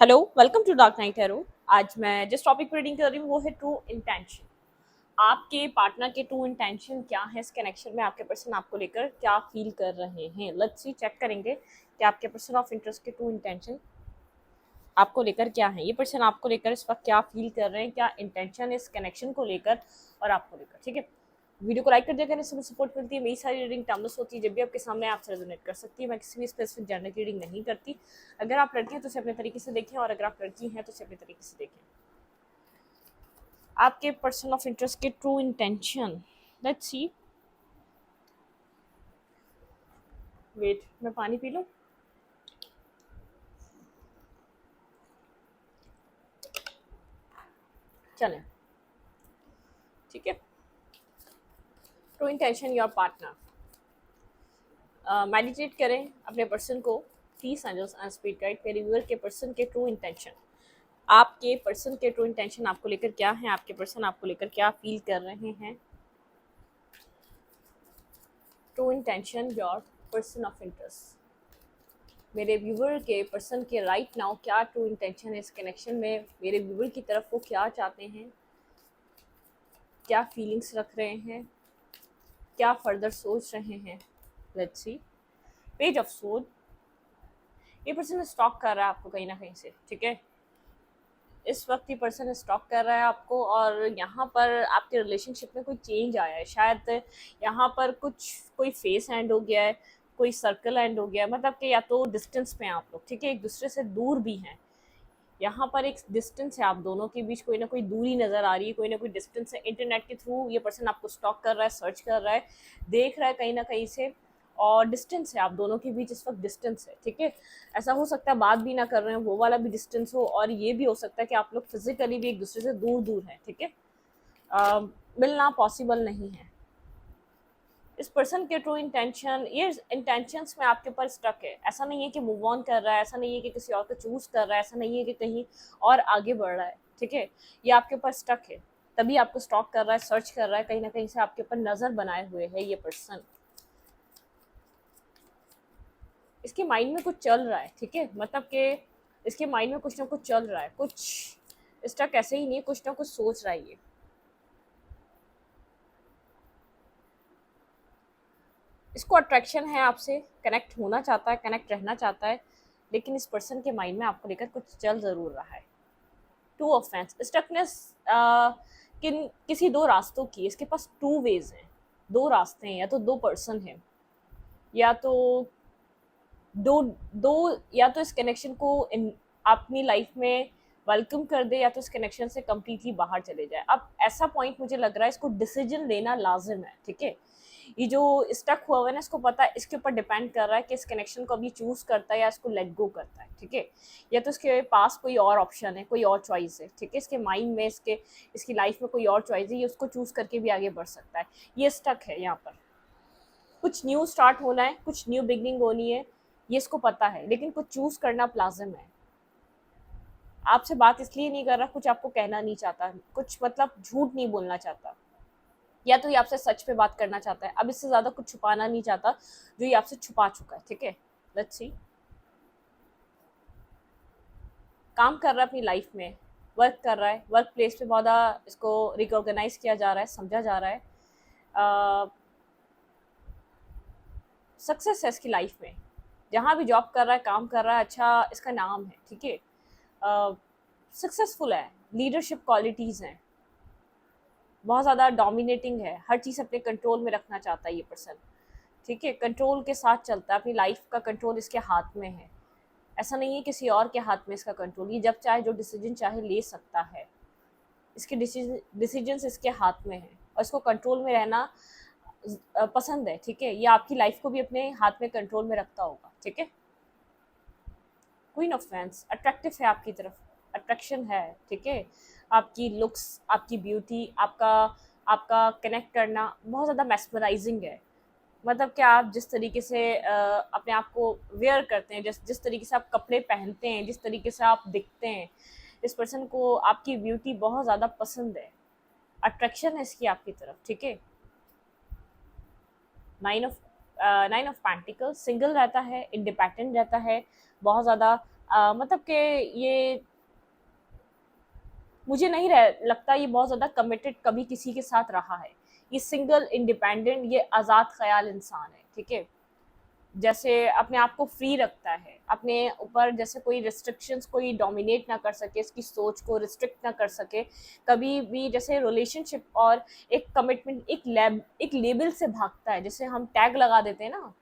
Hello, welcome to dark night arrow. आज मैं जिस टॉपिक पर रीडिंग कर रही हूँ वो है ट्रू इंटेंशन। आपके पार्टनर के ट्रू इंटेंशन क्या है इस कनेक्शन में, आपके पर्सन आपको लेकर क्या फील कर रहे हैं। लेट्स सी, चेक करेंगे कि आपके पर्सन ऑफ इंटरेस्ट के ट्रू इंटेंशन आपको लेकर क्या है। ये पर्सन आपको लेकर इस वक्त क्या फील कर रहे हैं, क्या इंटेंशन है इस कनेक्शन को लेकर और आपको लेकर। ठीक है, वीडियो को लाइक कर दिया करें, इससे मुझे सपोर्ट मिलती है। मेरी सारी रीडिंग टाइमलेस होती है, जब भी आपके सामने आपसे रेजोनेट कर सकती है। मैं किसी भी स्पेसिफिक जेंडर की रीडिंग नहीं करती। अगर आप लड़के हैं तो उसे अपने तरीके से देखें, और अगर आप लड़की हैं तो उसे अपने तरीके से देखें। आपके पर्सन ऑफ इंटरेस्ट के true intention, let's see. Wait, मैं पानी पी लूं। चलें, ठीक है। True intention your partner. Meditate करें अपने पर्सन को, please angels and spirit guide, मेरे व्यूअर के पर्सन के ट्रू इंटेंशन, आपके पर्सन के ट्रू इंटेंशन आपको लेकर क्या है, आपके पर्सन आपको लेकर क्या फील कर रहे हैं। True intention your person of interest, मेरे व्यूवर के पर्सन के राइट नाउ क्या ट्रू इंटेंशन है इस कनेक्शन में। मेरे व्यूवर की तरफ वो क्या चाहते हैं, क्या फीलिंग्स रख रहे हैं, क्या फर्दर सोच रहे हैं। लेट्स सी, पेज ऑफ सोड। ये पर्सन स्टॉक कर रहा है आपको कहीं ना कहीं से, ठीक है। इस वक्त ये पर्सन स्टॉक कर रहा है आपको, और यहाँ पर आपके रिलेशनशिप में कोई चेंज आया है। शायद यहाँ पर कोई फेस एंड हो गया है, कोई सर्कल एंड हो गया है। मतलब कि या तो डिस्टेंस पे हैं आप लोग, ठीक है, एक दूसरे से दूर भी हैं। यहाँ पर एक डिस्टेंस है, आप दोनों के बीच कोई ना कोई दूरी नज़र आ रही है, कोई ना कोई डिस्टेंस है। इंटरनेट के थ्रू ये पर्सन आपको स्टॉक कर रहा है, सर्च कर रहा है, देख रहा है कहीं ना कहीं से, और डिस्टेंस है आप दोनों के बीच इस वक्त, डिस्टेंस है, ठीक है। ऐसा हो सकता है बात भी ना कर रहे हैं, वो वाला भी डिस्टेंस हो, और ये भी हो सकता है कि आप लोग फिजिकली भी एक दूसरे से दूर दूर हैं, ठीक है। मिलना पॉसिबल नहीं है। इस पर्सन के ट्रू इंटेंशन, ये इंटेंशंस में आपके ऊपर स्टक है। ऐसा नहीं है कि मूव ऑन कर रहा है, ऐसा नहीं है कि किसी और को चूज कर रहा है, ऐसा नहीं है कि कहीं और आगे बढ़ रहा है, ठीक है। ये आपके ऊपर स्टक है, तभी आपको स्टॉक कर रहा है, सर्च कर रहा है, कहीं ना कहीं से आपके ऊपर नजर बनाए हुए है ये पर्सन। इसके माइंड में कुछ चल रहा है, ठीक है। मतलब कि इसके माइंड में कुछ ना कुछ चल रहा है, कुछ स्टक ऐसे ही नहीं है, कुछ ना कुछ सोच रहा है ये। इसको अट्रैक्शन है आपसे, कनेक्ट होना चाहता है, कनेक्ट रहना चाहता है, लेकिन इस पर्सन के माइंड में आपको लेकर कुछ चल ज़रूर रहा है। टू ऑफेंस, स्टकनेस किसी दो रास्तों की, इसके पास टू वेज हैं, दो रास्ते हैं। या तो दो पर्सन हैं, या तो दो दो या तो इस कनेक्शन को अपनी लाइफ में वेलकम कर दे, या तो इस कनेक्शन से कम्प्लीटली बाहर चले जाए। अब ऐसा पॉइंट मुझे लग रहा है इसको डिसीजन लेना लाजिम है, ठीक है। ये जो स्टक हुआ हुआ है ना, इसको पता है, इसके ऊपर डिपेंड कर रहा है कि इस कनेक्शन को अभी चूज करता है या इसको लेट गो करता है, ठीक है। या तो इसके पास कोई और ऑप्शन है, कोई और चॉइस है, ठीक है। इसके माइंड में, इसकी लाइफ में कोई और चॉइस है, ये उसको चूज करके भी आगे बढ़ सकता है। ये स्टक है यहाँ पर, कुछ न्यू स्टार्ट होना है, कुछ न्यू बिगनिंग होनी है, ये इसको पता है, लेकिन कुछ चूज करना लाजिम है। आपसे बात इसलिए नहीं कर रहा, कुछ आपको कहना नहीं चाहता, कुछ मतलब झूठ नहीं बोलना चाहता, या तो ये आपसे सच पे बात करना चाहता है। अब इससे ज्यादा कुछ छुपाना नहीं चाहता जो ये आपसे छुपा चुका है, ठीक है। लेट्स सी, काम कर रहा है अपनी लाइफ में, वर्क कर रहा है, वर्क प्लेस पे बहुत इसको रिकॉग्नाइज किया जा रहा है, समझा जा रहा है, सक्सेस है इसकी लाइफ में। जहाँ भी जॉब कर रहा है, काम कर रहा है, अच्छा इसका नाम है, ठीक है। सक्सेसफुल है, लीडरशिप क्वालिटीज़ हैं, बहुत ज़्यादा डोमिनेटिंग है, हर चीज़ अपने कंट्रोल में रखना चाहता है ये पर्सन, ठीक है। कंट्रोल के साथ चलता है, अपनी लाइफ का कंट्रोल इसके हाथ में है। ऐसा नहीं है किसी और के हाथ में इसका कंट्रोल, ये जब चाहे जो डिसीजन चाहे ले सकता है। इसके डिसीजंस इसके हाथ में है, और इसको कंट्रोल में रहना पसंद है, ठीक है। ये आपकी लाइफ को भी अपने हाथ में कंट्रोल में रखता होगा, ठीक है। क्वीन ऑफ फैंस, अट्रैक्टिव है आपकी तरफ, अट्रैक्शन है, ठीक है। आपकी लुक्स, आपकी ब्यूटी, आपका आपका कनेक्ट करना बहुत ज़्यादा मैस्मराइजिंग है। मतलब कि आप जिस तरीके से अपने आप को वेयर करते हैं, जिस जिस तरीके से आप कपड़े पहनते हैं, जिस तरीके से आप दिखते हैं, इस पर्सन को आपकी ब्यूटी बहुत ज़्यादा पसंद है, अट्रैक्शन है इसकी आपकी तरफ, ठीक है। Nine of nine of pentacles, single रहता है, इंडिपेंडेंट रहता है, बहुत ज़्यादा मतलब कि ये मुझे नहीं लगता ये बहुत ज़्यादा कमिटेड कभी किसी के साथ रहा है। ये सिंगल इंडिपेंडेंट, ये आज़ाद ख़याल इंसान है, ठीक है। जैसे अपने आप को फ्री रखता है, अपने ऊपर जैसे कोई रिस्ट्रिक्शंस कोई डोमिनेट ना कर सके, इसकी सोच को रिस्ट्रिक्ट ना कर सके कभी भी। जैसे रिलेशनशिप और एक कमिटमेंट एक लेबल से भागता है। जैसे हम टैग लगा देते हैं ना,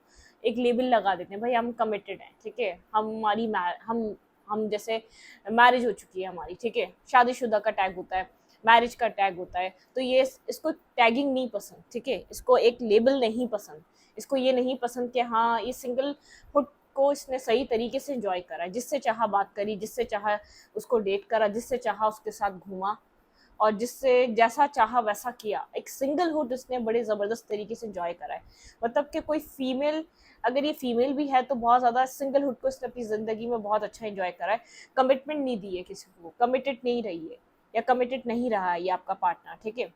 एक लेबल लगा देते हैं, भाई हम कमिटेड हैं, ठीक है, हम जैसे मैरिज हो चुकी है हमारी, ठीक है, शादीशुदा का टैग होता है, मैरिज का टैग होता है। तो ये इसको टैगिंग नहीं पसंद, ठीक है, इसको एक लेबल नहीं पसंद, इसको ये नहीं पसंद कि हाँ ये सिंगल हुड को इसने सही तरीके से एंजॉय करा, जिससे चाहा बात करी, जिससे चाहा उसको डेट करा, जिससे चाहा उसके साथ घूमा और जिससे जैसा चाहा वैसा किया। एक सिंगल हुड उसने बड़े ज़बरदस्त तरीके से एंजॉय करा है। मतलब कि कोई फीमेल, अगर ये फीमेल भी है तो बहुत ज़्यादा सिंगल हुड को इसने अपनी ज़िंदगी में बहुत अच्छा एंजॉय करा है। कमिटमेंट नहीं दी है किसी को, कमिटेड नहीं रही है या कमिटेड नहीं रहा है ये आपका पार्टनर, ठीक है,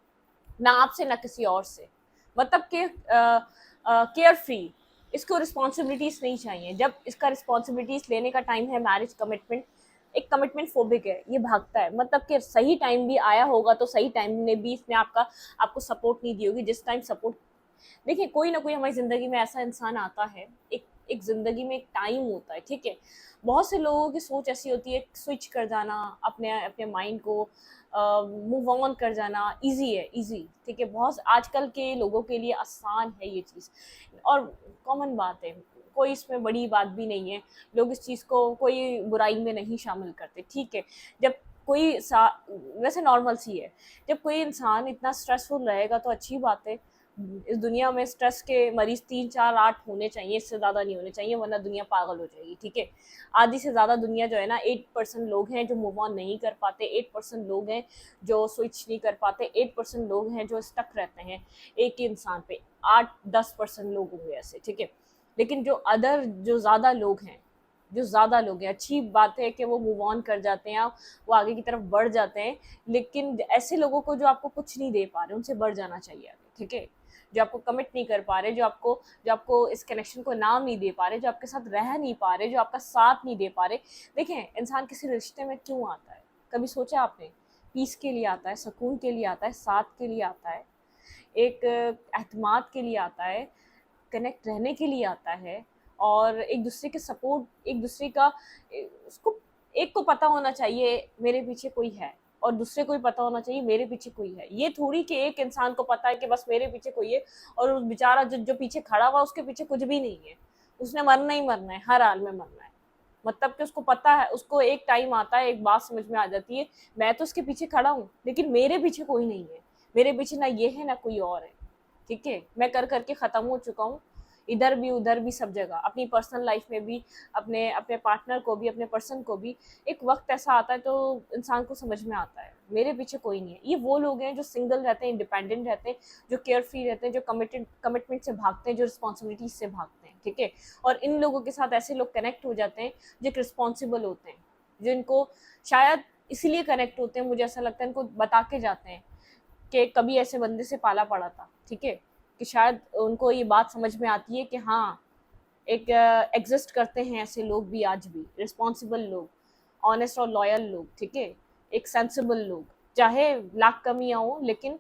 ना आपसे ना किसी और से। मतलब कि केयर फ्री, इसको रिस्पॉन्सिबिलिटीज़ नहीं चाहिए। जब इसका रिस्पॉन्सिबिलिटीज़ लेने का टाइम है, मैरिज कमिटमेंट, एक कमिटमेंट फोबिक है, ये भागता है। मतलब कि सही टाइम भी आया होगा तो सही टाइम में भी इसने आपको सपोर्ट नहीं दी होगी जिस टाइम सपोर्ट। देखिए कोई ना कोई हमारी ज़िंदगी में ऐसा इंसान आता है, एक एक ज़िंदगी में एक टाइम होता है, ठीक है। बहुत से लोगों की सोच ऐसी होती है, स्विच कर जाना, अपने अपने माइंड को मूव ऑन कर जाना इजी है, इजी, ठीक है, बहुत आजकल के लोगों के लिए आसान है ये चीज़ और कॉमन बात है, कोई इसमें बड़ी बात भी नहीं है। लोग इस चीज़ को कोई बुराई में नहीं शामिल करते, ठीक है। जब कोई वैसे नॉर्मल सी है, जब कोई इंसान इतना स्ट्रेसफुल रहेगा तो अच्छी बात है। इस दुनिया में स्ट्रेस के मरीज 3 4 8 होने चाहिए, इससे ज़्यादा नहीं होने चाहिए, वरना दुनिया पागल हो जाएगी, ठीक है। आधी से ज़्यादा दुनिया जो है ना, 8% लोग हैं जो मूव ऑन नहीं कर पाते, 8% लोग हैं जो स्विच नहीं कर पाते, 8% लोग हैं जो स्टक रहते हैं एक ही इंसान पे, 8-10% लोग होंगे ऐसे, ठीक है। लेकिन जो ज़्यादा लोग हैं, अच्छी बात है कि वो मूव ऑन कर जाते हैं, वो आगे की तरफ बढ़ जाते हैं। लेकिन ऐसे लोगों को जो आपको कुछ नहीं दे पा रहे, उनसे बढ़ जाना चाहिए आगे, ठीक है। जो आपको कमिट नहीं कर पा रहे, जो आपको इस कनेक्शन को नाम नहीं दे पा रहे, जो आपके साथ रह नहीं पा रहे, जो आपका साथ नहीं दे पा रहे। देखें, इंसान किसी रिश्ते में क्यों आता है, कभी सोचा आपने? पीस के लिए आता है, सुकून के लिए आता है, साथ के लिए आता है, एक एतमाद के लिए आता है, कनेक्ट रहने के लिए आता है और एक दूसरे के सपोर्ट, एक दूसरे का उसको, एक को पता होना चाहिए मेरे पीछे कोई है और दूसरे को भी पता होना चाहिए मेरे पीछे कोई है। ये थोड़ी कि एक इंसान को पता है कि बस मेरे पीछे कोई है और उस बेचारा जो पीछे खड़ा हुआ उसके पीछे कुछ भी नहीं है, उसने मरना ही मरना है, हर हाल में मरना है। मतलब कि उसको पता है, उसको एक टाइम आता है, एक बात समझ में आ जाती है, मैं तो उसके पीछे खड़ा हूँ लेकिन मेरे पीछे कोई नहीं है, मेरे पीछे ना ये है ना कोई और है, ठीक है। मैं कर करके ख़त्म हो चुका हूँ, इधर भी उधर भी सब जगह, अपनी पर्सनल लाइफ में भी, अपने अपने पार्टनर को भी, अपने पर्सन को भी। एक वक्त ऐसा आता है तो इंसान को समझ में आता है मेरे पीछे कोई नहीं है। ये वो लोग हैं जो सिंगल रहते हैं, इंडिपेंडेंट रहते हैं, जो केयर फ्री रहते हैं, जो कमिटमेंट से भागते हैं, जो रिस्पॉन्सिबिलिटी से भागते हैं, ठीक है। और इन लोगों के साथ ऐसे लोग कनेक्ट हो जाते हैं जो एक रिस्पॉन्सिबल होते हैं, जो इनको शायद इसीलिए कनेक्ट होते हैं, मुझे ऐसा लगता है, इनको बता के जाते हैं कि कभी ऐसे बंदे से पाला पड़ा था, ठीक है, कि शायद उनको ये बात समझ में आती है कि हाँ, एक एग्जिस्ट करते हैं ऐसे लोग भी, आज भी रिस्पॉन्सिबल लोग, ऑनेस्ट और लॉयल लोग, ठीक है, एक सेंसिबल लोग, चाहे लाख कमियाँ हो लेकिन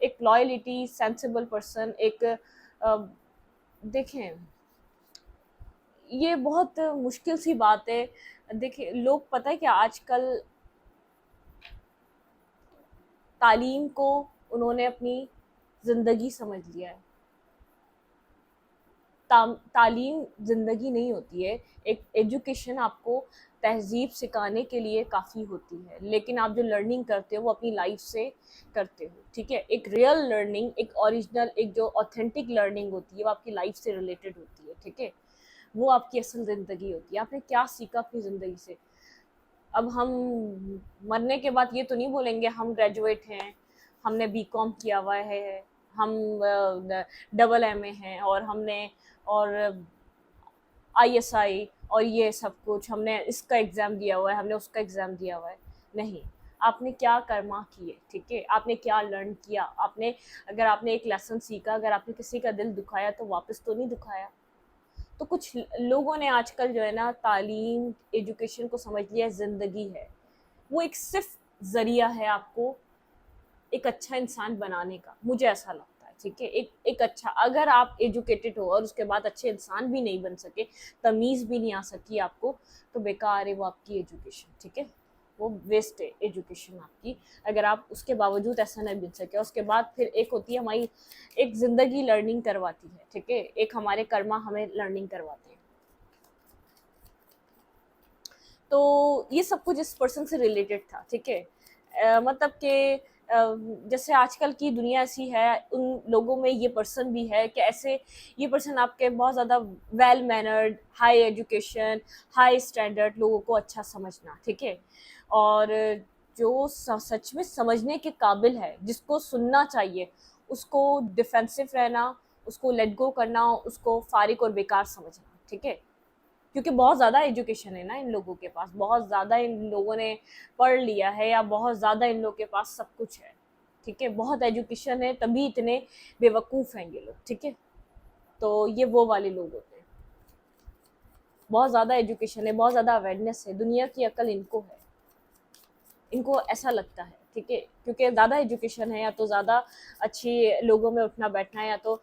एक लॉयलिटी, सेंसिबल पर्सन, एक देखें, ये बहुत मुश्किल सी बात है। देखिए लोग, पता है कि आजकल तालीम को उन्होंने अपनी ज़िंदगी समझ लिया है। तालीम ज़िंदगी नहीं होती है। एक एजुकेशन आपको तहज़ीब सिखाने के लिए काफ़ी होती है, लेकिन आप जो लर्निंग करते हो वो अपनी लाइफ से करते हो, ठीक है। एक रियल लर्निंग, एक ओरिजिनल, एक जो ऑथेंटिक लर्निंग होती है वो आपकी लाइफ से रिलेटेड होती है, ठीक है। वो आपकी असल ज़िंदगी होती है, आपने क्या सीखा अपनी ज़िंदगी से। अब हम मरने के बाद ये तो नहीं बोलेंगे हम ग्रेजुएट हैं, हमने बीकॉम किया हुआ है, हम डबल एमए हैं और हमने और आईएसआई और ये सब कुछ, हमने इसका एग्ज़ाम दिया हुआ है, हमने उसका एग्ज़ाम दिया हुआ है। नहीं, आपने क्या कर्मा किए, ठीक है, आपने क्या लर्न किया, अगर आपने एक लेसन सीखा, अगर आपने किसी का दिल दुखाया तो वापस तो नहीं दुखाया, तो कुछ लोगों ने आजकल जो है ना तालीम एजुकेशन को समझ लिया ज़िंदगी है, वो एक सिर्फ ज़रिया है आपको एक अच्छा इंसान बनाने का, मुझे ऐसा लगता है। ठीक है, एक अच्छा, अगर आप एजुकेटेड हो और उसके बाद अच्छे इंसान भी नहीं बन सके, तमीज़ भी नहीं आ सकी आपको, तो बेकार है वो आपकी एजुकेशन। ठीक है, वो वेस्ट है एजुकेशन आपकी, अगर आप उसके बावजूद ऐसा नहीं बन सके। उसके बाद फिर एक होती है हमारी, एक ज़िंदगी लर्निंग करवाती है। ठीक है, एक हमारे कर्मा हमें लर्निंग करवाते हैं। तो ये सब कुछ इस पर्सन से रिलेटेड था। ठीक है, मतलब कि जैसे आजकल की दुनिया ऐसी है, उन लोगों में ये पर्सन भी है कि ऐसे ये पर्सन आपके बहुत ज़्यादा well mannered, high education, high standard लोगों को अच्छा समझना। ठीक है, और जो सच में समझने के काबिल है, जिसको सुनना चाहिए, उसको डिफेंसिव रहना, उसको लेट गो करना, उसको फारिग और बेकार समझना। ठीक है, क्योंकि बहुत ज़्यादा एजुकेशन है ना इन लोगों के पास, बहुत ज़्यादा इन लोगों ने पढ़ लिया है, या बहुत ज़्यादा इन लोगों के पास सब कुछ है। ठीक है, बहुत एजुकेशन है तभी इतने बेवकूफ़ हैं ये लोग। ठीक है, तो ये वो वाले लोग होते हैं, बहुत ज़्यादा एजुकेशन है, बहुत ज़्यादा अवेयरनेस है, दुनिया की अकल इनको है, इनको ऐसा लगता है। ठीक है, क्योंकि ज़्यादा एजुकेशन है, या तो ज़्यादा अच्छी लोगों में उठना बैठना है, या तो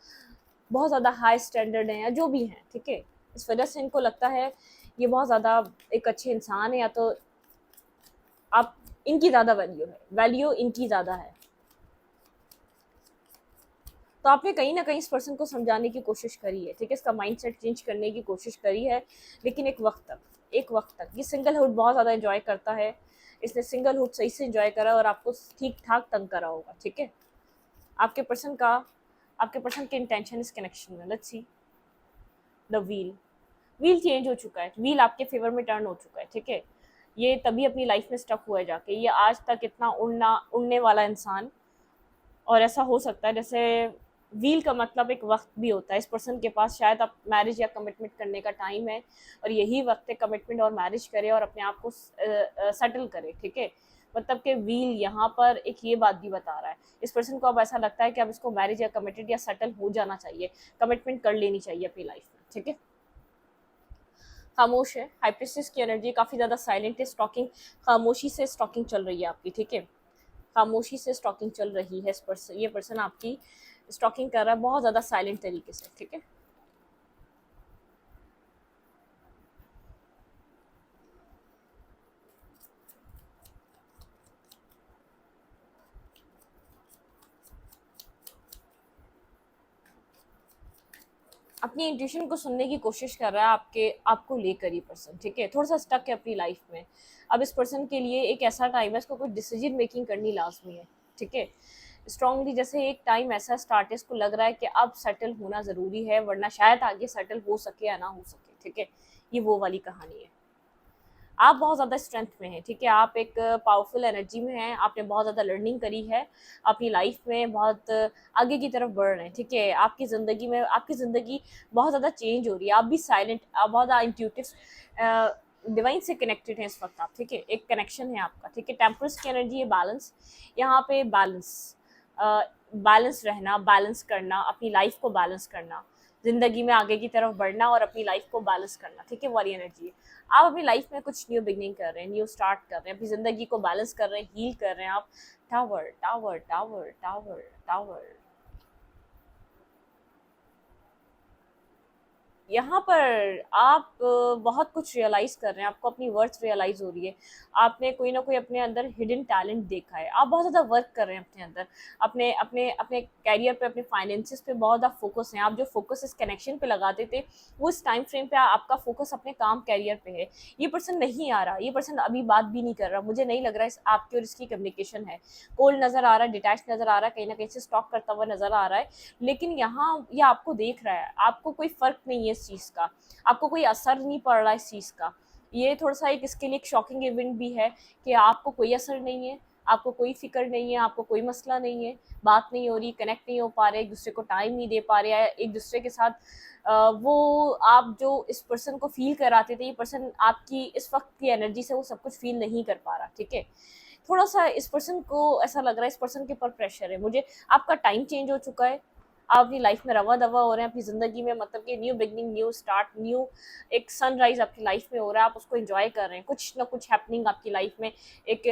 बहुत ज़्यादा हाई स्टैंडर्ड है, या जो भी हैं। ठीक है, इस वजह से इनको लगता है ये बहुत ज़्यादा एक अच्छे इंसान है, या तो आप, इनकी ज़्यादा वैल्यू है, वैल्यू इनकी ज़्यादा है। तो आपने कहीं ना कहीं इस पर्सन को समझाने की कोशिश करी है। ठीक है, इसका माइंडसेट चेंज करने की कोशिश करी है, लेकिन एक वक्त तक ये सिंगलहुड बहुत ज़्यादा एंजॉय करता है। इसने सिंगलहुड सही से एंजॉय करा और आपको ठीक ठाक तंग करा होगा। ठीक है, आपके पर्सन का, आपके पर्सन के इंटेंशन इस कनेक्शन में, let's see the wheel. Wheel change हो चुका है, व्हील आपके फेवर में टर्न हो चुका है। ठीक है, ये तभी अपनी लाइफ में स्टक हुआ है जाके, ये आज तक इतना उड़ने वाला इंसान। और ऐसा हो सकता है जैसे व्हील का मतलब एक वक्त भी होता है, इस पर्सन के पास शायद आप मैरिज या कमिटमेंट करने का टाइम है, और यही वक्त है कमिटमेंट और मैरिज करे और अपने आप को सेटल करे। ठीक है, मतलब कि व्हील यहाँ पर एक ये बात भी बता रहा है, इस पर्सन को अब ऐसा लगता है कि अब इसको मैरिज या कमिटेड या सेटल हो जाना चाहिए, कमिटमेंट कर लेनी चाहिए अपनी लाइफ में। ठीक है, खामोश है, हाइप्रिस्टिस की एनर्जी काफ़ी ज़्यादा साइलेंट है, स्टॉकिंग, खामोशी से स्टॉकिंग चल रही है आपकी। ठीक है, खामोशी से स्टॉकिंग चल रही है, इस पर्सन, ये पर्सन आपकी स्टॉकिंग कर रहा है बहुत ज़्यादा साइलेंट तरीके से। ठीक है, अपनी इंट्यूशन को सुनने की कोशिश कर रहा है, आपको लेकर ही पर्सन। ठीक है, थोड़ा सा स्टक है अपनी लाइफ में। अब इस पर्सन के लिए एक ऐसा टाइम है, इसको कुछ डिसीजन मेकिंग करनी लाजमी है। ठीक है, स्ट्रांगली, जैसे एक टाइम ऐसा स्टार्ट है, इसको लग रहा है कि अब सेटल होना ज़रूरी है, वरना शायद आगे सेटल हो सके या ना हो सके। ठीक है, ये वो वाली कहानी है। आप बहुत ज़्यादा स्ट्रेंथ में हैं। ठीक है, आप एक पावरफुल एनर्जी में हैं, आपने बहुत ज़्यादा लर्निंग करी है अपनी लाइफ में, बहुत आगे की तरफ बढ़ रहे हैं। ठीक है, आपकी ज़िंदगी बहुत ज़्यादा चेंज हो रही है, आप भी साइलेंट, आप बहुत ज़्यादा इंट्यूटिव, डिवाइन से कनेक्टेड हैं इस वक्त आप। ठीक है, एक कनेक्शन है आपका। ठीक है, टेम्परस की एनर्जी है, बैलेंस, यहाँ पे बैलेंस, बैलेंस रहना, बैलेंस करना, अपनी लाइफ को बैलेंस करना, ज़िंदगी में आगे की तरफ बढ़ना और अपनी लाइफ को बैलेंस करना। ठीक है, वाली एनर्जी है। आप अपनी लाइफ में कुछ न्यू बिगनिंग कर रहे हैं, न्यू स्टार्ट कर रहे हैं, अपनी ज़िंदगी को बैलेंस कर रहे हैं, हील कर रहे हैं आप। Tower tower tower tower tower, यहाँ पर आप बहुत कुछ रियलाइज़ कर रहे हैं, आपको अपनी वर्थ रियलाइज़ हो रही है, आपने कोई ना कोई अपने अंदर हिडन टैलेंट देखा है, आप बहुत ज़्यादा वर्क कर रहे हैं अपने अंदर, अपने अपने अपने कैरियर पे, अपने फाइनेंसेस पे बहुत ज़्यादा फोकस है। आप जो फोकस इस कनेक्शन पे लगाते थे, वो इस टाइम फ्रेम पे आपका फोकस अपने काम कैरियर पे है। ये पर्सन नहीं आ रहा, ये पर्सन अभी बात भी नहीं कर रहा, मुझे नहीं लग रहा है आपकी और इसकी कम्युनिकेशन है। कोल्ड नज़र आ रहा है, डिटैच नज़र आ रहा है, कहीं ना कहीं से स्टॉक करता हुआ नज़र आ रहा है, लेकिन यहाँ ये आपको देख रहा है, आपको कोई फ़र्क नहीं है इस चीज़ का, आपको कोई असर नहीं पड़ रहा इस चीज़ का। ये थोड़ा सा एक इसके लिए एक शॉकिंग इवेंट भी है कि आपको कोई असर नहीं है, आपको कोई फ़िक्र नहीं है, आपको कोई मसला नहीं है, बात नहीं हो रही, कनेक्ट नहीं हो पा रहे, एक दूसरे को टाइम नहीं दे पा रहे हैं, एक दूसरे के साथ वो आप जो इस पर्सन को फ़ील कराते थे, ये पर्सन आपकी इस वक्त की एनर्जी से वो सब कुछ फ़ील नहीं कर पा रहा। ठीक है, थोड़ा सा इस पर्सन को ऐसा लग रहा है, इस पर्सन के ऊपर प्रेशर है, मुझे आपका टाइम चेंज हो चुका है, आप अपनी लाइफ में रवा दवा हो रहे हैं अपनी ज़िंदगी में, मतलब कि new beginning, new start, new एक सनराइज आपकी लाइफ में हो रहा है, आप उसको एंजॉय कर रहे हैं, कुछ ना कुछ हैपनिंग आपकी लाइफ में एक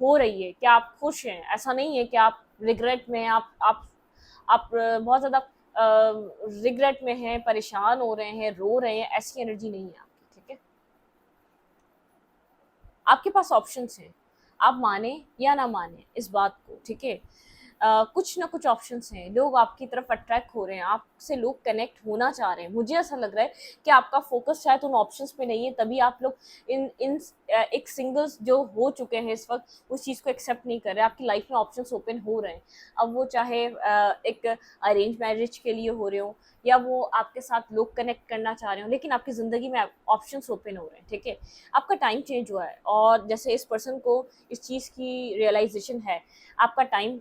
हो रही है। क्या आप खुश हैं? ऐसा नहीं है कि आप रिग्रेट में हैं, आप बहुत ज़्यादा रिग्रेट में हैं, परेशान हो रहे हैं, रो रहे हैं, ऐसी एनर्जी नहीं है आपकी, ठीक है। आपके पास ऑप्शंस हैं, आप माने या ना माने इस बात को, ठीक है। कुछ ना कुछ ऑप्शंस हैं, लोग आपकी तरफ अट्रैक्ट हो रहे हैं, आपसे लोग कनेक्ट होना चाह रहे हैं। मुझे ऐसा लग रहा है कि आपका फोकस शायद उन ऑप्शंस पे नहीं है, तभी आप लोग इन इन एक सिंगल्स जो हो चुके हैं इस वक्त उस चीज़ को एक्सेप्ट नहीं कर रहे। आपकी लाइफ में ऑप्शंस ओपन हो रहे हैं, अब वो चाहे एक अरेंज मैरिज के लिए हो रहे हो या वो आपके साथ लोग कनेक्ट करना चाह रहे हो, लेकिन आपकी ज़िंदगी में ऑप्शंस ओपन हो रहे हैं, ठीक है। आपका टाइम चेंज हुआ है और जैसे इस पर्सन को इस चीज़ की रियलाइजेशन है, आपका टाइम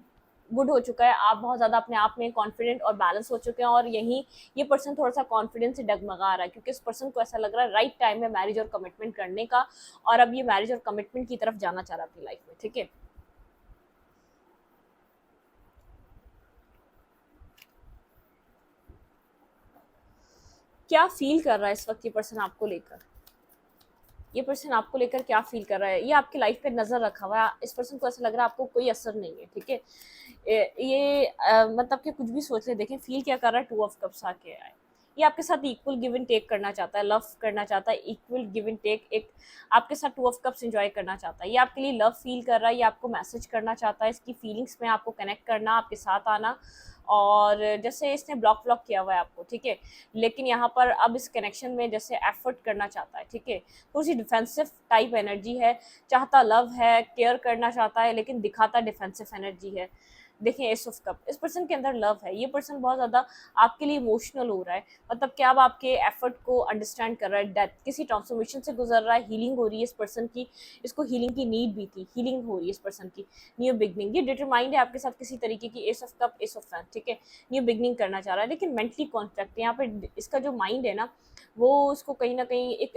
गुड हो चुका है, आप बहुत ज़्यादा अपने आप में कॉन्फिडेंट और बैलेंस हो चुके हैं, और यहीं ये पर्सन थोड़ा सा कॉन्फिडेंस से डगमगा रहा है क्योंकि इस पर्सन को ऐसा लग रहा है राइट टाइम है मैरिज और कमिटमेंट करने का, और अब ये मैरिज और कमिटमेंट की तरफ जाना चाह रहा है अपनी लाइफ में, ठीक है। क्या फील कर रहा है इस वक्त ये पर्सन आपको लेकर? ये पर्सन आपको लेकर क्या फील कर रहा है? ये आपकी लाइफ पे नजर रखा हुआ है, इस पर्सन को ऐसा लग रहा है आपको कोई असर नहीं है, ठीक है। ये मतलब कि कुछ भी सोच ले, देखें फील क्या कर रहा है, टू ऑफ कप्स आके आए। ये आपके साथ इक्वल गिव एंड टेक करना चाहता है, लव करना चाहता है, इक्वल गिव एंड टेक, एक आपके साथ टू ऑफ कप्स एंजॉय करना चाहता है। ये आपके लिए लव फील कर रहा है, ये आपको मैसेज करना चाहता है, इसकी फीलिंग्स में आपको कनेक्ट करना, आपके साथ आना, और जैसे इसने ब्लॉक ब्लॉक किया हुआ है आपको, ठीक है। लेकिन यहाँ पर अब इस कनेक्शन में जैसे एफर्ट करना चाहता है, ठीक है। थोड़ी सी डिफेंसिव टाइप एनर्जी है, चाहता लव है, केयर करना चाहता है, लेकिन दिखाता डिफेंसिव एनर्जी है। देखिए एस ऑफ कप, इस पर्सन के अंदर लव है, ये पर्सन बहुत ज़्यादा आपके लिए इमोशनल हो रहा है, मतलब क्या अब आपके एफर्ट को अंडरस्टैंड कर रहा है, डेथ किसी ट्रांसफॉर्मेशन से गुजर रहा है, हीलिंग हो रही है इस पर्सन की, इसको हीलिंग की नीड भी थी, हीलिंग हो रही है इस पर्सन की, न्यू बिगनिंग, ये डिटरमाइंड है आपके साथ किसी तरीके की, S of cup, S of fan, ठीक है। न्यू बिगनिंग करना चाह रहा है, लेकिन मेंटली कॉन्फ्लिक्ट है यहाँ पे, इसका जो माइंड है ना वो उसको कहीं ना कहीं एक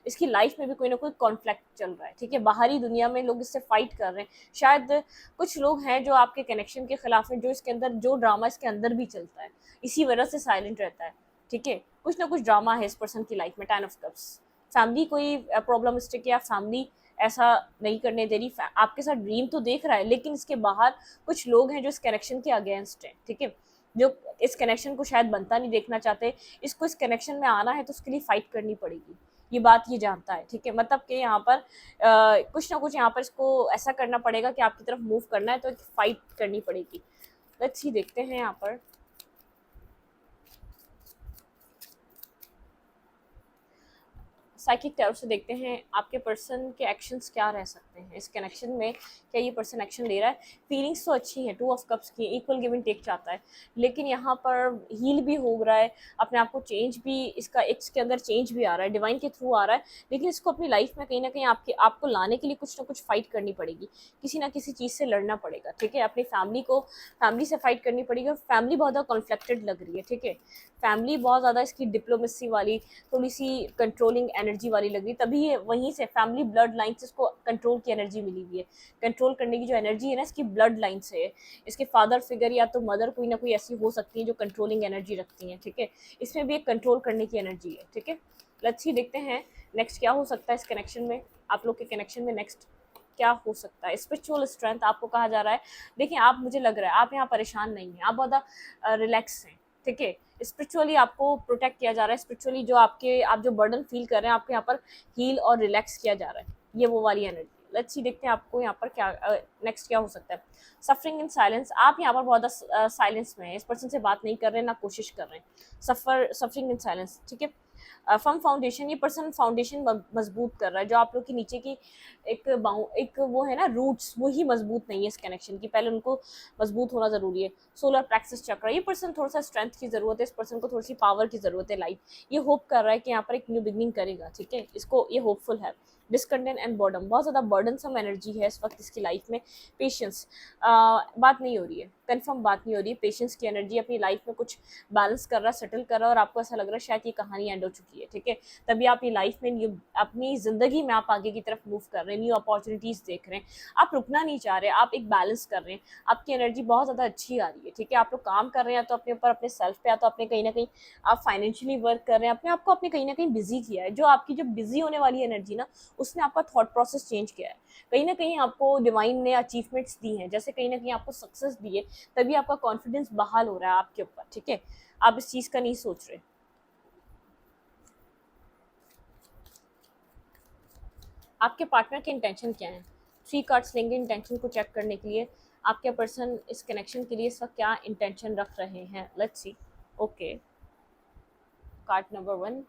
इसकी लाइफ में भी कोई ना कोई कॉन्फ्लिक्ट चल रहा है, ठीक है। बाहरी दुनिया में लोग इससे फाइट कर रहे हैं, शायद कुछ लोग हैं जो आपके कनेक्शन के खिलाफ हैं, जो इसके अंदर जो ड्रामा इसके अंदर भी चलता है, इसी वजह से साइलेंट रहता है, ठीक है। कुछ ना कुछ ड्रामा है इस पर्सन की लाइफ में, 10 ऑफ कप्स, फैमिली कोई प्रॉब्लमिस्टिक या फैमिली ऐसा नहीं करने दे रही, आपके साथ ड्रीम तो देख रहा है, लेकिन इसके बाहर कुछ लोग हैं जो इस कनेक्शन के अगेंस्ट हैं, ठीक है, जो इस कनेक्शन को शायद बनता नहीं देखना चाहते। इसको इस कनेक्शन में आना है तो उसके लिए फाइट करनी पड़ेगी, ये बात ये जानता है, ठीक है। मतलब कि यहाँ पर कुछ ना कुछ यहाँ पर इसको ऐसा करना पड़ेगा कि आपकी तरफ मूव करना है तो एक फाइट करनी पड़ेगी। लेट्स सी, देखते हैं यहाँ पर साइकिक टैरो से, देखते हैं आपके पर्सन के एक्शंस क्या रह सकते हैं इस कनेक्शन में, क्या ये पर्सन एक्शन ले रहा है। फीलिंग्स तो अच्छी है, 2 ऑफ कप्स की, इक्वल गिव एंड टेक चाहता है, लेकिन यहाँ पर हील भी हो रहा है, अपने आप को चेंज भी, इसका इसके अंदर चेंज भी आ रहा है, डिवाइन के थ्रू आ रहा है, लेकिन इसको अपनी लाइफ में कहीं ना कहीं आपको लाने के लिए कुछ ना कुछ फाइट करनी पड़ेगी, किसी ना किसी चीज़ से लड़ना पड़ेगा, ठीक है। अपनी फैमिली से फाइट करनी पड़ेगी, और फैमिली बहुत ज़्यादा कॉन्फ्लिक्टेड लग रही है, ठीक है। फैमिली बहुत ज़्यादा इसकी डिप्लोमेसी वाली, थोड़ी सी कंट्रोलिंग एनर्जी वाली लग रही, तभी ये वहीं से फैमिली ब्लड लाइन से इसको कंट्रोल की एनर्जी मिली हुई है, कंट्रोल करने की जो एनर्जी है ना इसकी ब्लड लाइन से है। इसके फादर फिगर या तो मदर कोई ना कोई ऐसी हो सकती है जो कंट्रोलिंग एनर्जी रखती हैं, ठीक है। इसमें भी एक कंट्रोल करने की एनर्जी है, ठीक है। लेट्स सी, देखते हैं नेक्स्ट क्या हो सकता है इस कनेक्शन में, आप लोग के कनेक्शन में नेक्स्ट क्या हो सकता है। स्पिरिचुअल स्ट्रेंथ आपको कहा जा रहा है, देखिए आप, मुझे लग रहा है आप यहाँ परेशान नहीं हैं, आप बहुत रिलैक्स हैं, ठीक है। स्पिरिचुअली आपको प्रोटेक्ट किया जा रहा है, स्पिरिचुअली जो आप जो बर्डन फील कर रहे हैं आपको यहाँ पर हील और रिलैक्स किया जा रहा है, ये वो वाली एनर्जी। लेट्स सी, देखते हैं आपको यहाँ पर क्या नेक्स्ट क्या हो सकता है। सफरिंग इन साइलेंस, आप यहाँ पर बहुत साइलेंस में हैं, इस पर्सन से बात नहीं कर रहे हैं, ना कोशिश कर रहे हैं, सफरिंग इन साइलेंस, ठीक है। फर्म फाउंडेशन, ये पर्सन फाउंडेशन मजबूत कर रहा है, जो आप लोग के नीचे की एक वो है ना रूट्स, वो ही मजबूत नहीं है इस कनेक्शन की, पहले उनको मजबूत होना जरूरी है। सोलर प्लेक्सस चक्र, ये पर्सन थोड़ा सा स्ट्रेंथ की जरूरत है, इस पर्सन को थोड़ी सी पावर की जरूरत है लाइफ, ये होप कर रहा है कि यहाँ पर एक न्यू बिगनिंग करेगा, ठीक है, इसको ये होपफुल है। डिसकंटेंट एंड बॉर्डम, बहुत ज़्यादा बर्डनसम एनर्जी है इस वक्त इसकी लाइफ में। पेशेंस, बात नहीं हो रही है, कंफर्म बात नहीं हो रही है। पेशेंस की एनर्जी अपनी लाइफ में कुछ बैलेंस कर रहा है, सेटल कर रहा है, और आपको ऐसा लग रहा है शायद ये कहानी एंड हो चुकी है, ठीक है। तभी आप ये लाइफ में अपनी ज़िंदगी में आप आगे की तरफ मूव कर रहे हैं, न्यू अपॉर्चुनिटीज़ देख रहे हैं, आप रुकना नहीं चाह रहे, आप एक बैलेंस कर रहे हैं, आपकी एनर्जी बहुत ज़्यादा अच्छी आ रही है, ठीक है। आप लोग काम कर रहे हैं, या तो अपने ऊपर, अपने सेल्फ पे, या तो अपने कहीं ना कहीं आप फाइनेंशियली वर्क कर रहे हैं, अपने आपको आपने कहीं ना कहीं बिजी किया है। जो आपकी जो बिजी होने वाली एनर्जी ना, उसने आपका थॉट प्रोसेस चेंज किया है। कहीं ना कहीं आपको डिवाइन ने अचीवमेंट्स दी हैं, जैसे कहीं ना कहीं आपको सक्सेस दी है, तभी आपका कॉन्फिडेंस बहाल हो रहा है आपके ऊपर, ठीक है। आप इस चीज़ का नहीं सोच रहे। आपके पार्टनर के इंटेंशन क्या है? 3 कार्ड्स लेंगे इंटेंशन को चेक करने के लिए। आपके पर्सन इस कनेक्शन के लिए इस वक्त क्या इंटेंशन रख रहे हैं? Let's see. Okay, card number 1।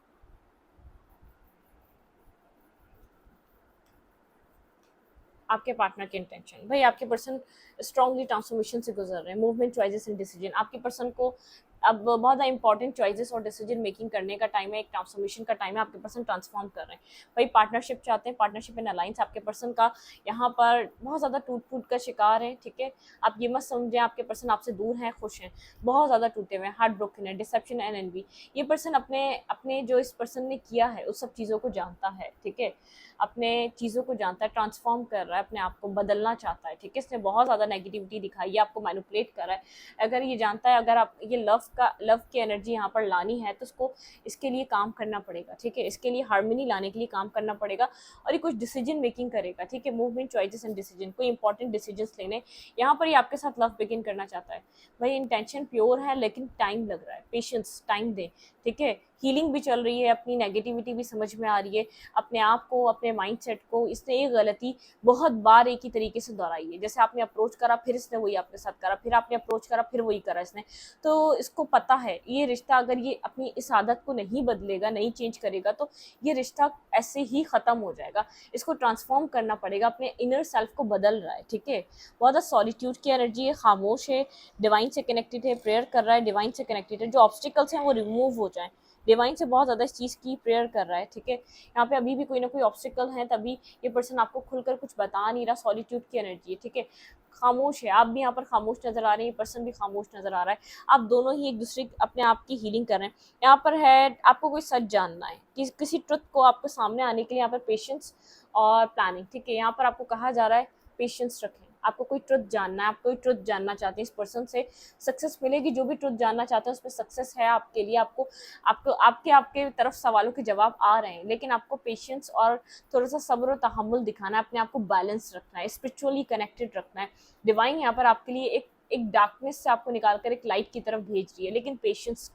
आपके पार्टनर के इंटेंशन, भाई आपके पर्सन स्ट्रांगली ट्रांसफॉर्मेशन से गुजर रहे हैं, मूवमेंट, चॉइसेस एंड डिसीजन। आपके पर्सन को अब बहुत ज़्यादा इंपॉर्टेंट चॉइसेस और डिसीजन मेकिंग करने का टाइम है, एक ट्रांसफॉर्मेशन का टाइम है। आपके पर्सन ट्रांसफॉर्म कर रहे हैं, भाई पार्टनरशिप चाहते हैं, पार्टनरशिप इन अलायंस। आपके पर्सन का यहाँ पर बहुत ज़्यादा टूट फूट का शिकार है, ठीक है। आप ये मत समझें आपके पर्सन आपसे दूर हैं, खुश हैं, बहुत ज़्यादा टूटे हुए हैं, हार्ट ब्रोकन है, डिसेप्शन एंड एनवी। ये पर्सन अपने अपने जो इस पर्सन ने किया है उस सब चीज़ों को जानता है, ठीक है। अपने चीज़ों को जानता है, ट्रांसफॉर्म कर रहा है, अपने आप को बदलना चाहता है, ठीक है। इसने बहुत ज़्यादा नेगेटिविटी दिखाई है, आपको मैनिपुलेट कर रहा है। अगर ये जानता है अगर आप ये लव की एनर्जी यहाँ पर लानी है, तो उसको इसके लिए काम करना पड़ेगा, ठीक है। इसके लिए हार्मनी लाने के लिए काम करना पड़ेगा, और ये कुछ डिसीजन मेकिंग करेगा, ठीक है। मूवमेंट, चॉइसेस एंड डिसीजन, कोई इंपॉर्टेंट डिसीजन लेने यहाँ पर ये आपके साथ लव बिगिन करना चाहता है। भाई इंटेंशन प्योर है, लेकिन टाइम लग रहा है, पेशेंस, टाइम दे, ठीक है। हीलिंग भी चल रही है, अपनी नेगेटिविटी भी समझ में आ रही है, अपने आप को, अपने माइंडसेट को। इसने ये गलती बहुत बार एक ही तरीके से दोहराई है, जैसे आपने अप्रोच करा, फिर इसने वही आपके साथ करा, फिर आपने अप्रोच करा, फिर वही करा इसने। तो इसको पता है ये रिश्ता अगर ये अपनी इस आदत को नहीं बदलेगा, नहीं चेंज करेगा, तो ये रिश्ता ऐसे ही ख़त्म हो जाएगा। इसको ट्रांसफॉर्म करना पड़ेगा, अपने इनर सेल्फ को बदल रहा है, ठीक है। बहुत ज़्यादा सॉलिट्यूड की एनर्जी है, खामोश है, डिवाइन से कनेक्टेड है, प्रेयर कर रहा है, डिवाइन से कनेक्टेड है। जो ऑब्स्टिकल्स हैं वो रिमूव हो जाएं, डिवाइन से बहुत ज़्यादा इस चीज़ की प्रेयर कर रहा है, ठीक है। यहाँ पे अभी भी कोई ना कोई ऑब्स्टिकल है, तभी ये पर्सन आपको खुलकर कुछ बता नहीं रहा। सॉलिट्यूड की एनर्जी है, ठीक है। खामोश है, आप भी यहाँ पर खामोश नजर आ रहे हैं, ये पर्सन भी खामोश नजर आ रहा है। आप दोनों ही एक दूसरे अपने आप की हीलिंग कर रहे हैं। यहाँ पर है आपको कोई सच जानना है, किसी ट्रुथ को आपको सामने आने के लिए यहाँ पर पेशेंस और प्लानिंग, ठीक है। यहाँ पर आपको कहा जा रहा है पेशेंस रखें, आपको कोई ट्रुथ जानना है, आप कोई ट्रुथ जानना चाहते हैं, इस पर्सन से सक्सेस मिलेगी। जो भी ट्रुथ जानना चाहते हैं उसमें सक्सेस है आपके लिए। आपको आपको आपके आपके तरफ सवालों के जवाब आ रहे हैं, लेकिन आपको पेशेंस और थोड़ा सा सब्र और तहम्मुल दिखाना है, अपने आप को बैलेंस रखना है, स्पिरिचुअली कनेक्टेड रखना है। डिवाइन यहाँ पर आपके लिए एक डार्कनेस से आपको निकालकर एक लाइट की तरफ भेज रही है, लेकिन पेशेंस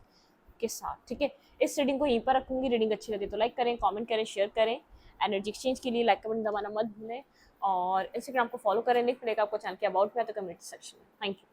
के साथ, ठीक है। इस रीडिंग को यहीं पर रखूंगी। रीडिंग अच्छी लगे तो लाइक करें, कमेंट करें, शेयर करें। एनर्जी एक्सचेंज के लिए लाइक कमेंट दबाना मत भूलें, और इंस्टाग्राम को फॉलो करें, लिंक मिलेगा आपको चैनल के अबाउट में तो कम्युनिटी सेक्शन में। Thank you.